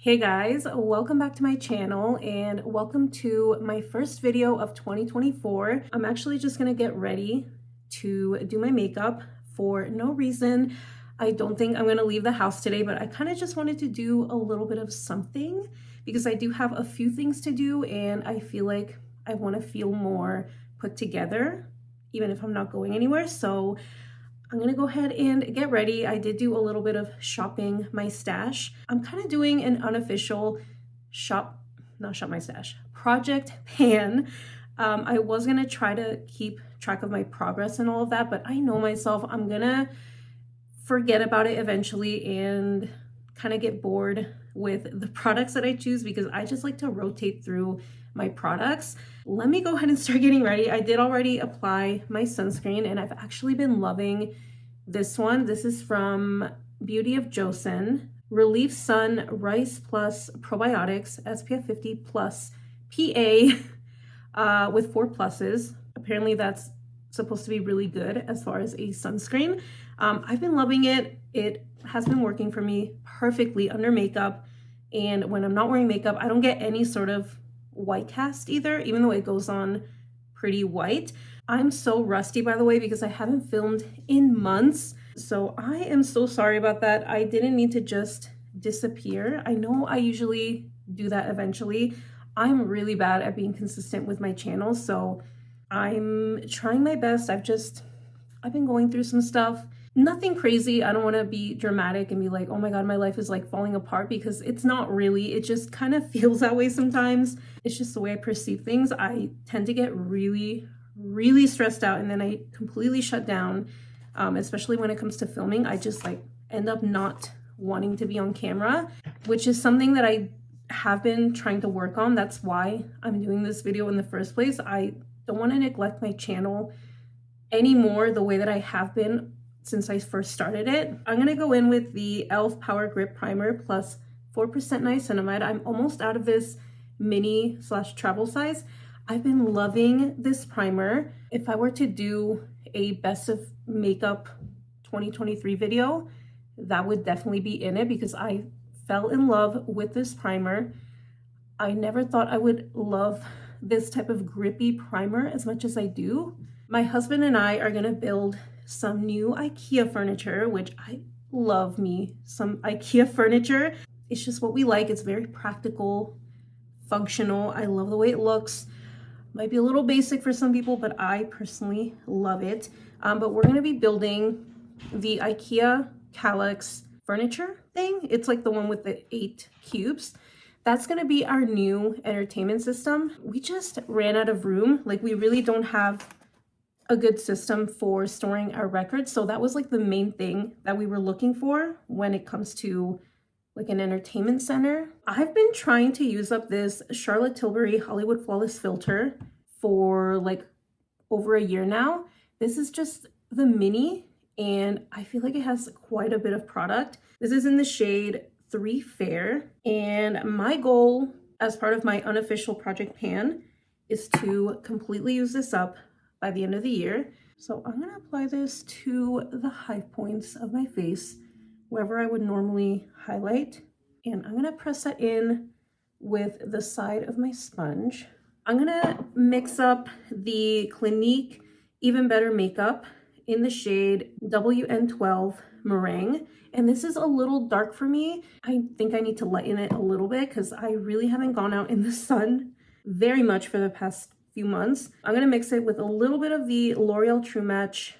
Hey guys, welcome back to my channel and welcome to my first video of 2024. I'm actually just gonna get ready to do my makeup for no reason. I don't think I'm gonna leave the house today, but I kind of just wanted to do a little bit of something because I do have a few things to do and I feel like I want to feel more put together even if I'm not going anywhere. So I'm gonna go ahead and get ready. I did do a little bit of shopping my stash. I'm kind of doing an unofficial not shop my stash, project pan. I was gonna try to keep track of my progress and all of that, but I know myself, I'm gonna forget about it eventually and kind of get bored with the products that I choose because I just like to rotate through my products. Let me go ahead and start getting ready. I did already apply my sunscreen and I've actually been loving this one. This is from Beauty of Joseon, Relief Sun Rice Plus Probiotics SPF 50 plus PA with 4 pluses. Apparently that's supposed to be really good as far as a sunscreen. I've been loving it. It has been working for me perfectly under makeup. And when I'm not wearing makeup, I don't get any sort of white cast either, even though it goes on pretty white. I'm so rusty, by the way, because I haven't filmed in months. So I am so sorry about that. I didn't mean to just disappear. I know I usually do that eventually. I'm really bad at being consistent with my channel, so I'm trying my best. I've been going through some stuff. Nothing crazy. I don't want to be dramatic and be like, oh my God, my life is like falling apart, because it's not really. It just kind of feels that way sometimes. It's just the way I perceive things. I tend to get really stressed out and then I completely shut down, especially when it comes to filming. I just like end up not wanting to be on camera, which is something that I have been trying to work on. That's why I'm doing this video in the first place. I don't want to neglect my channel anymore the way that I have been since I first started it. I'm gonna go in with the E.L.F. Power Grip Primer plus 4% niacinamide. I'm almost out of this mini / travel size. I've been loving this primer. If I were to do a best of makeup 2023 video, that would definitely be in it because I fell in love with this primer. I never thought I would love this type of grippy primer as much as I do. My husband and I are gonna build some new IKEA furniture, which I love me some IKEA furniture. It's just what we like. It's very practical, functional. I love the way it looks. Might be a little basic for some people, but I personally love it. But we're gonna be building the IKEA Kallax furniture thing. It's like the one with the 8 cubes. That's gonna be our new entertainment system. We just ran out of room. Like, we really don't have a good system for storing our records. So that was like the main thing that we were looking for when it comes to like an entertainment center. I've been trying to use up this Charlotte Tilbury Hollywood Flawless filter for like over a year now. This is just the mini and I feel like it has quite a bit of product. This is in the shade 3 Fair, and my goal as part of my unofficial project pan is to completely use this up by the end of the year. So I'm gonna apply this to the high points of my face, wherever I would normally highlight. And I'm gonna press that in with the side of my sponge. I'm gonna mix up the Clinique Even Better Makeup in the shade WN12 Meringue. And this is a little dark for me. I think I need to lighten it a little bit because I really haven't gone out in the sun very much for the past few months. I'm gonna mix it with a little bit of the L'Oreal True Match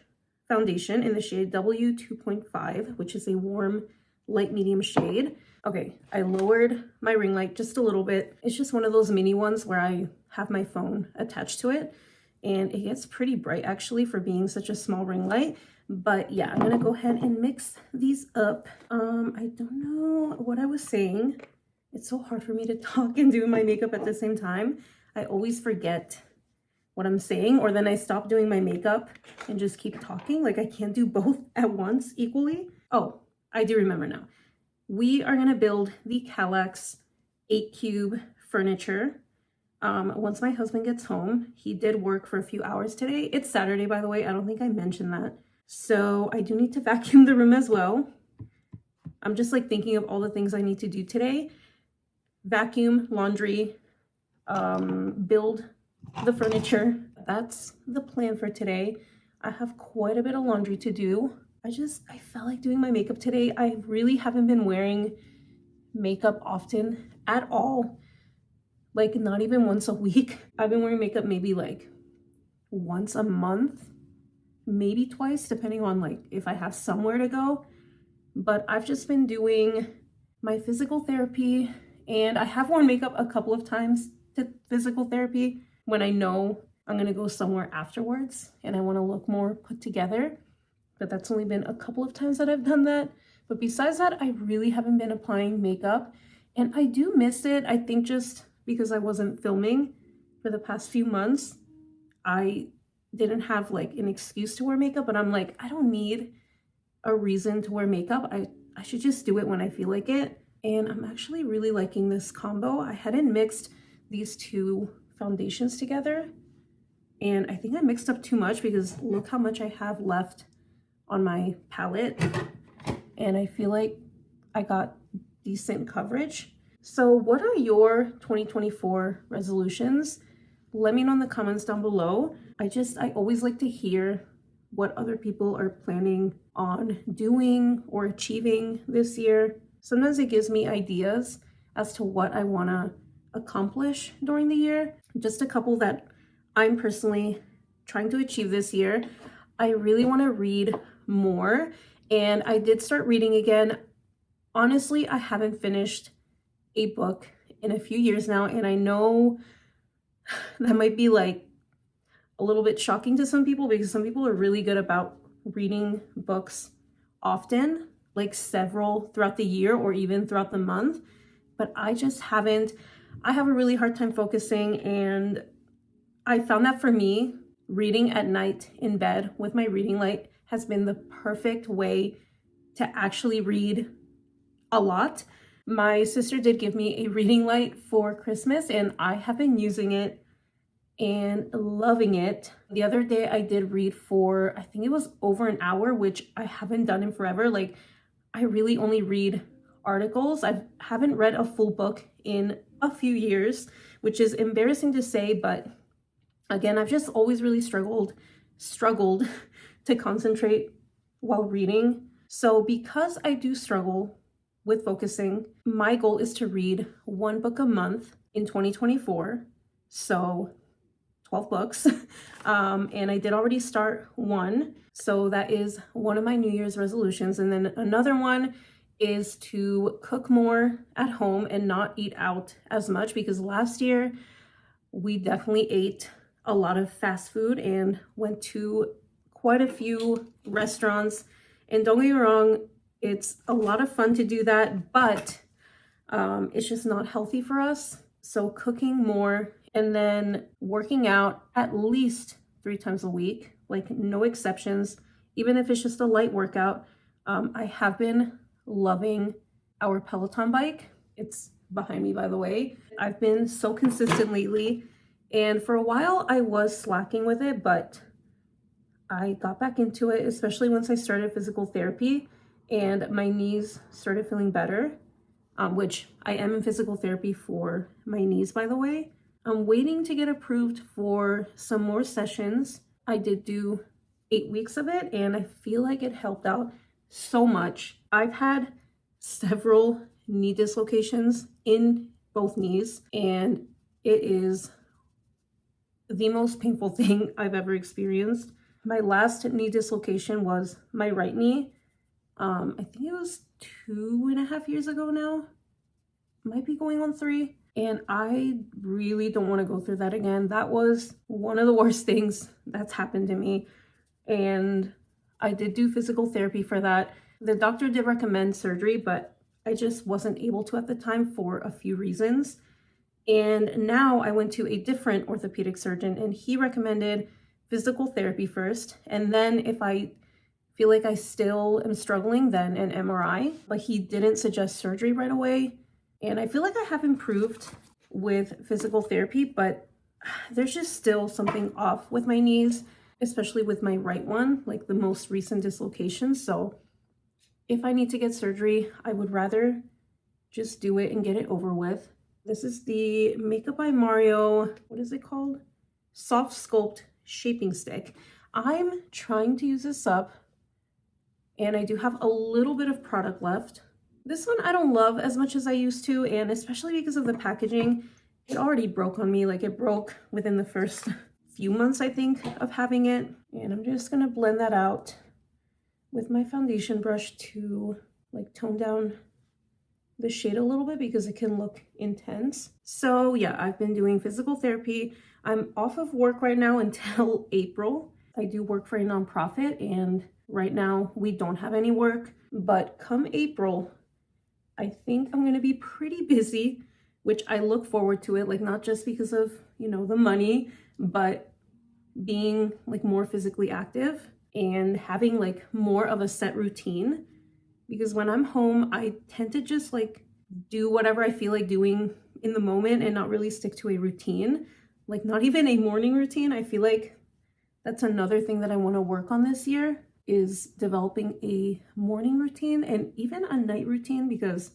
foundation in the shade W2.5, which is a warm light medium shade. Okay, I lowered my ring light just a little bit. It's just one of those mini ones where I have my phone attached to it, and it gets pretty bright actually for being such a small ring light. But yeah, I'm gonna go ahead and mix these up. I don't know what I was saying. It's so hard for me to talk and do my makeup at the same time. I always forget what I'm saying, or then I stop doing my makeup and just keep talking. Like, I can't do both at once equally. Oh, I do remember now. We are gonna build the Kallax 8 cube furniture. Once my husband gets home. He did work for a few hours today. It's Saturday, by the way. I don't think I mentioned that. So I do need to vacuum the room as well. I'm just like thinking of all the things I need to do today. vacuum, laundry, build the furniture. That's the plan for today. I have quite a bit of laundry to do. I felt like doing my makeup today. I really haven't been wearing makeup often at all. Like not even once a week. I've been wearing makeup maybe like once a month, maybe twice, depending on like if I have somewhere to go. But I've just been doing my physical therapy, and I have worn makeup a couple of times to physical therapy when I know I'm gonna go somewhere afterwards and I wanna look more put together. But that's only been a couple of times that I've done that. But besides that, I really haven't been applying makeup, and I do miss it. I think just because I wasn't filming for the past few months, I didn't have like an excuse to wear makeup, but I'm like, I don't need a reason to wear makeup. I should just do it when I feel like it. And I'm actually really liking this combo. I hadn't mixed these two foundations together, and I think I mixed up too much because look how much I have left on my palette, and I feel like I got decent coverage. So what are your 2024 resolutions? Let me know in the comments down below. I always like to hear what other people are planning on doing or achieving this year. Sometimes it gives me ideas as to what I want to accomplish during the year. Just a couple that I'm personally trying to achieve this year. I really want to read more, and I did start reading again. Honestly, I haven't finished a book in a few years now, and I know that might be like a little bit shocking to some people because some people are really good about reading books often, like several throughout the year or even throughout the month, but I just haven't. I have a really hard time focusing, and I found that for me, reading at night in bed with my reading light has been the perfect way to actually read a lot. My sister did give me a reading light for Christmas, and I have been using it and loving it. The other day I did read for, I think it was over an hour, which I haven't done in forever. Like I really only read articles. I haven't read a full book in a few years, which is embarrassing to say, but again, I've just always really struggled to concentrate while reading. So because I do struggle with focusing, my goal is to read one book a month in 2024. So 12 books. And I did already start one. So that is one of my New Year's resolutions. And then another one is to cook more at home and not eat out as much, because last year we definitely ate a lot of fast food and went to quite a few restaurants. And don't get me wrong, it's a lot of fun to do that, but it's just not healthy for us. So cooking more and then working out at least 3 times a week, like no exceptions, even if it's just a light workout. I have been loving our Peloton bike. It's behind me, by the way. I've been so consistent lately, and for a while I was slacking with it, but I got back into it, especially once I started physical therapy and my knees started feeling better, which I am in physical therapy for my knees, by the way. I'm waiting to get approved for some more sessions. I did do 8 weeks of it, and I feel like it helped out so much. I've had several knee dislocations in both knees, and it is the most painful thing I've ever experienced. My last knee dislocation was my right knee. I think it was 2.5 years ago now. Might be going on 3. And I really don't want to go through that again. That was one of the worst things that's happened to me. And I did do physical therapy for that. The doctor did recommend surgery, but I just wasn't able to at the time for a few reasons. And now I went to a different orthopedic surgeon, and he recommended physical therapy first. And then if I feel like I still am struggling, then an MRI. But he didn't suggest surgery right away. And I feel like I have improved with physical therapy, but there's just still something off with my knees, especially with my right one, like the most recent dislocation. So if I need to get surgery, I would rather just do it and get it over with This is the Makeup by Mario, what is it called? Soft Sculpt Shaping Stick. I'm trying to use this up, and I do have a little bit of product left. This one I don't love as much as I used to, and especially because of the packaging, it already broke on me. Like, it broke within the first few months, I think, of having it. And I'm just gonna blend that out with my foundation brush to like tone down the shade a little bit because it can look intense. So yeah, I've been doing physical therapy. I'm off of work right now until April. I do work for a nonprofit, and right now we don't have any work, but come April, I think I'm gonna be pretty busy, which I look forward to it, like not just because of, you know, the money, but being like more physically active and having like more of a set routine. Because when I'm home, I tend to just like do whatever I feel like doing in the moment and not really stick to a routine, like not even a morning routine. I feel like that's another thing that I want to work on this year, is developing a morning routine and even a night routine, because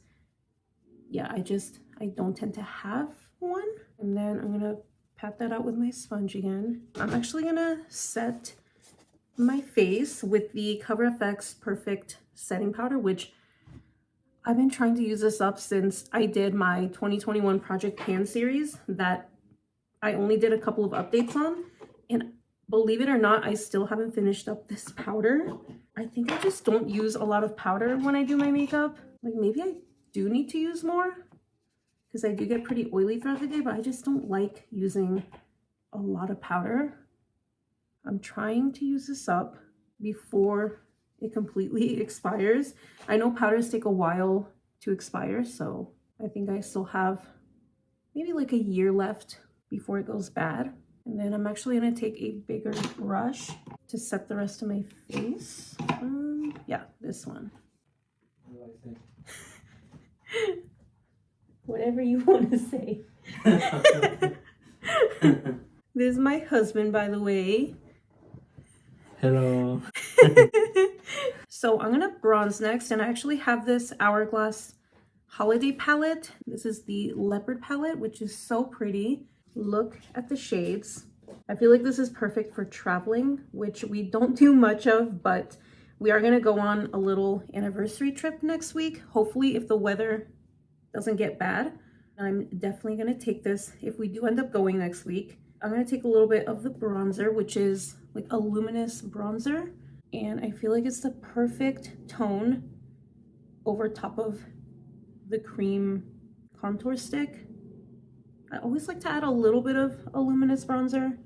yeah, I don't tend to have one. And then I'm gonna pat that out with my sponge again. I'm actually gonna set my face with the Cover FX Perfect Setting Powder, which I've been trying to use this up since I did my 2021 Project Pan series that I only did a couple of updates on. And believe it or not, I still haven't finished up this powder. I think I just don't use a lot of powder when I do my makeup. Like, maybe I do need to use more because I do get pretty oily throughout the day, but I just don't like using a lot of powder. I'm trying to use this up before it completely expires. I know powders take a while to expire, so I think I still have maybe like a year left before it goes bad. And then I'm actually gonna take a bigger brush to set the rest of my face. Yeah, this one. What do I say? Whatever you want to say. This is my husband, by the way. Hello. So I'm gonna bronze next, and I actually have this Hourglass holiday palette. This is the Leopard palette, which is so pretty. Look at the shades. I feel like this is perfect for traveling, which we don't do much of, but we are gonna go on a little anniversary trip next week. Hopefully, if the weather doesn't get bad. I'm definitely gonna take this if we do end up going next week. I'm gonna take a little bit of the bronzer, which is like a luminous bronzer, and I feel like it's the perfect tone over top of the cream contour stick. I always like to add a little bit of a luminous bronzer.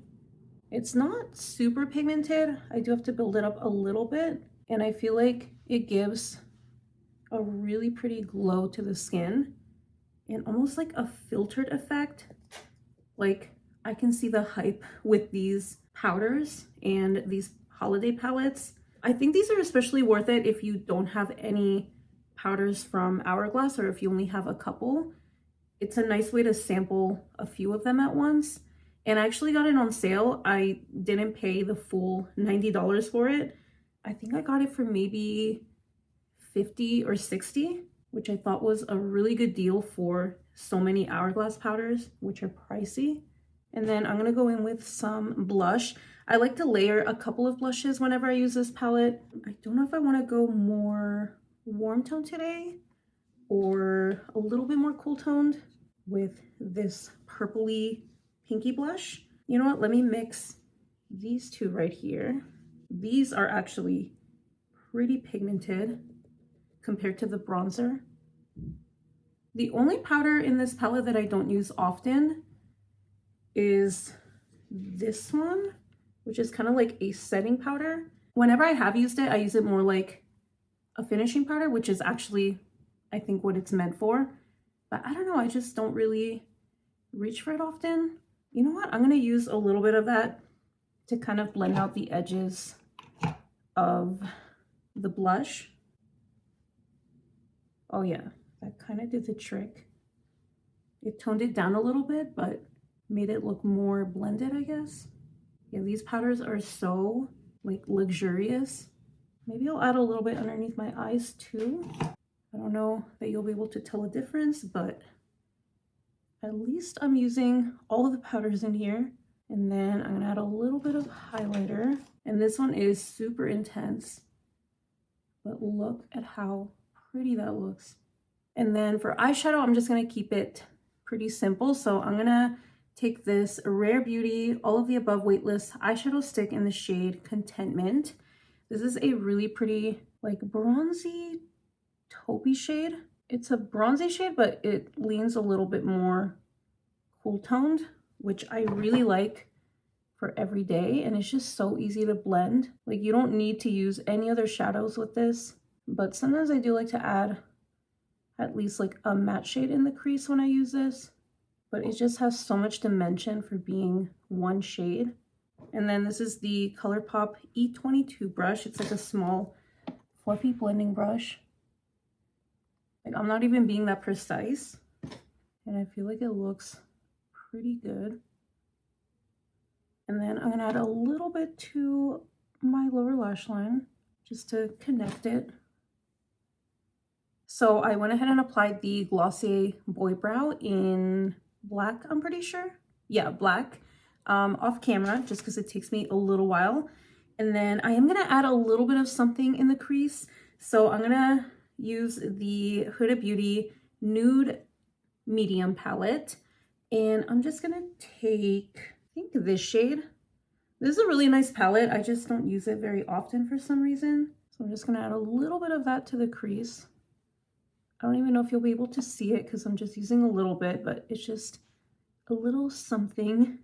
It's not super pigmented. I do have to build it up a little bit, and I feel like it gives a really pretty glow to the skin and almost like a filtered effect. Like, I can see the hype with these powders and these holiday palettes. I think these are especially worth it if you don't have any powders from Hourglass, or if you only have a couple. It's a nice way to sample a few of them at once. And I actually got it on sale. I didn't pay the full $90 for it. I think I got it for maybe $50 or $60, which I thought was a really good deal for so many Hourglass powders, which are pricey. And then I'm gonna go in with some blush. I like to layer a couple of blushes whenever I use this palette. I don't know if I wanna go more warm tone today or a little bit more cool toned with this purpley pinky blush. You know what, let me mix these two right here. These are actually pretty pigmented compared to the bronzer. The only powder in this palette that I don't use often is this one, which is kind of like a setting powder. Whenever I have used it, I use it more like a finishing powder, which is actually, I think, what it's meant for. But I don't know, I just don't really reach for it often. You know what? I'm gonna use a little bit of that to kind of blend out the edges of the blush. Oh yeah, that kind of did the trick. It toned it down a little bit, but made it look more blended, I guess. Yeah, these powders are so like luxurious. Maybe I'll add a little bit underneath my eyes too. I don't know that you'll be able to tell a difference, but at least I'm using all of the powders in here. And then I'm gonna add a little bit of highlighter. And this one is super intense, but look at how pretty that looks. And then for eyeshadow, I'm just gonna keep it pretty simple. So I'm gonna take this Rare Beauty All of the Above Weightless eyeshadow stick in the shade Contentment. This is a really pretty, like, bronzy taupey shade. It's a bronzy shade, but it leans a little bit more cool toned, which I really like for every day. And it's just so easy to blend. Like, you don't need to use any other shadows with this, but sometimes I do like to add at least like a matte shade in the crease when I use this, but it just has so much dimension for being one shade. And then this is the ColourPop E22 brush. It's like a small fluffy blending brush. Like, I'm not even being that precise, and I feel like it looks pretty good. And then I'm gonna add a little bit to my lower lash line just to connect it. So I went ahead and applied the Glossier Boy Brow in black, I'm pretty sure. Yeah, black, off camera, just because it takes me a little while. And then I am gonna add a little bit of something in the crease. So I'm gonna use the Huda Beauty Nude Medium palette. And I'm just gonna take, I think, this shade. This is a really nice palette. I just don't use it very often for some reason. So I'm just gonna add a little bit of that to the crease. I don't even know if you'll be able to see it because I'm just using a little bit, but it's just a little something.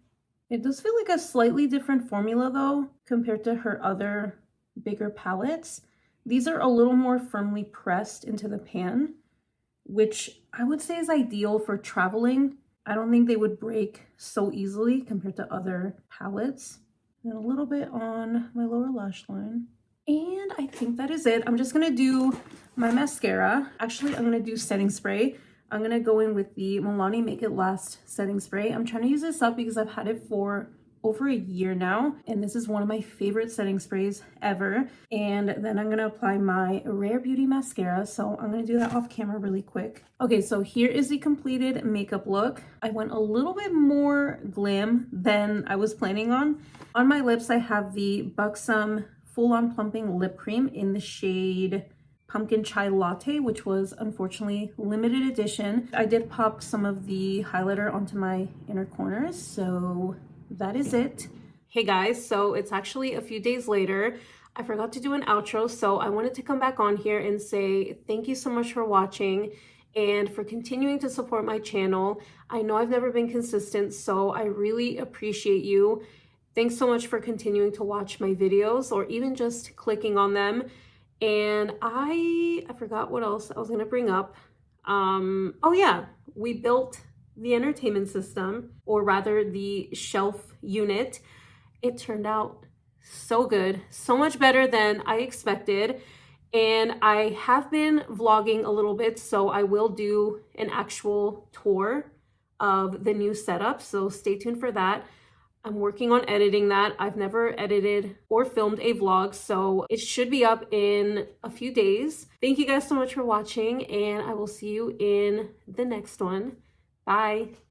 It does feel like a slightly different formula though, compared to her other bigger palettes. These are a little more firmly pressed into the pan, which I would say is ideal for traveling. I don't think they would break so easily compared to other palettes. And a little bit on my lower lash line. And I think that is it. I'm just gonna do my mascara. Actually, I'm gonna do setting spray. I'm gonna go in with the Milani Make It Last setting spray. I'm trying to use this up because I've had it for over a year now, and this is one of my favorite setting sprays ever. And then I'm gonna apply my Rare Beauty mascara. So I'm gonna do that off camera really quick. Okay, so here is the completed makeup look. I went a little bit more glam than I was planning on. On my lips, I have the Buxom Full On Plumping Lip Cream in the shade Pumpkin Chai Latte, which was unfortunately limited edition. I did pop some of the highlighter onto my inner corners, so that is it. Hey guys, so it's actually a few days later. I forgot to do an outro, so I wanted to come back on here and say thank you so much for watching and for continuing to support my channel. I know I've never been consistent, so I really appreciate you. Thanks so much for continuing to watch my videos or even just clicking on them. And I forgot what else I was gonna bring up. Oh yeah, we built the entertainment system, or rather the shelf unit. It turned out so good, so much better than I expected. And I have been vlogging a little bit, so I will do an actual tour of the new setup, so stay tuned for that. I'm working on editing that. I've never edited or filmed a vlog, so it should be up in a few days. Thank you guys so much for watching, and I will see you in the next one. Bye.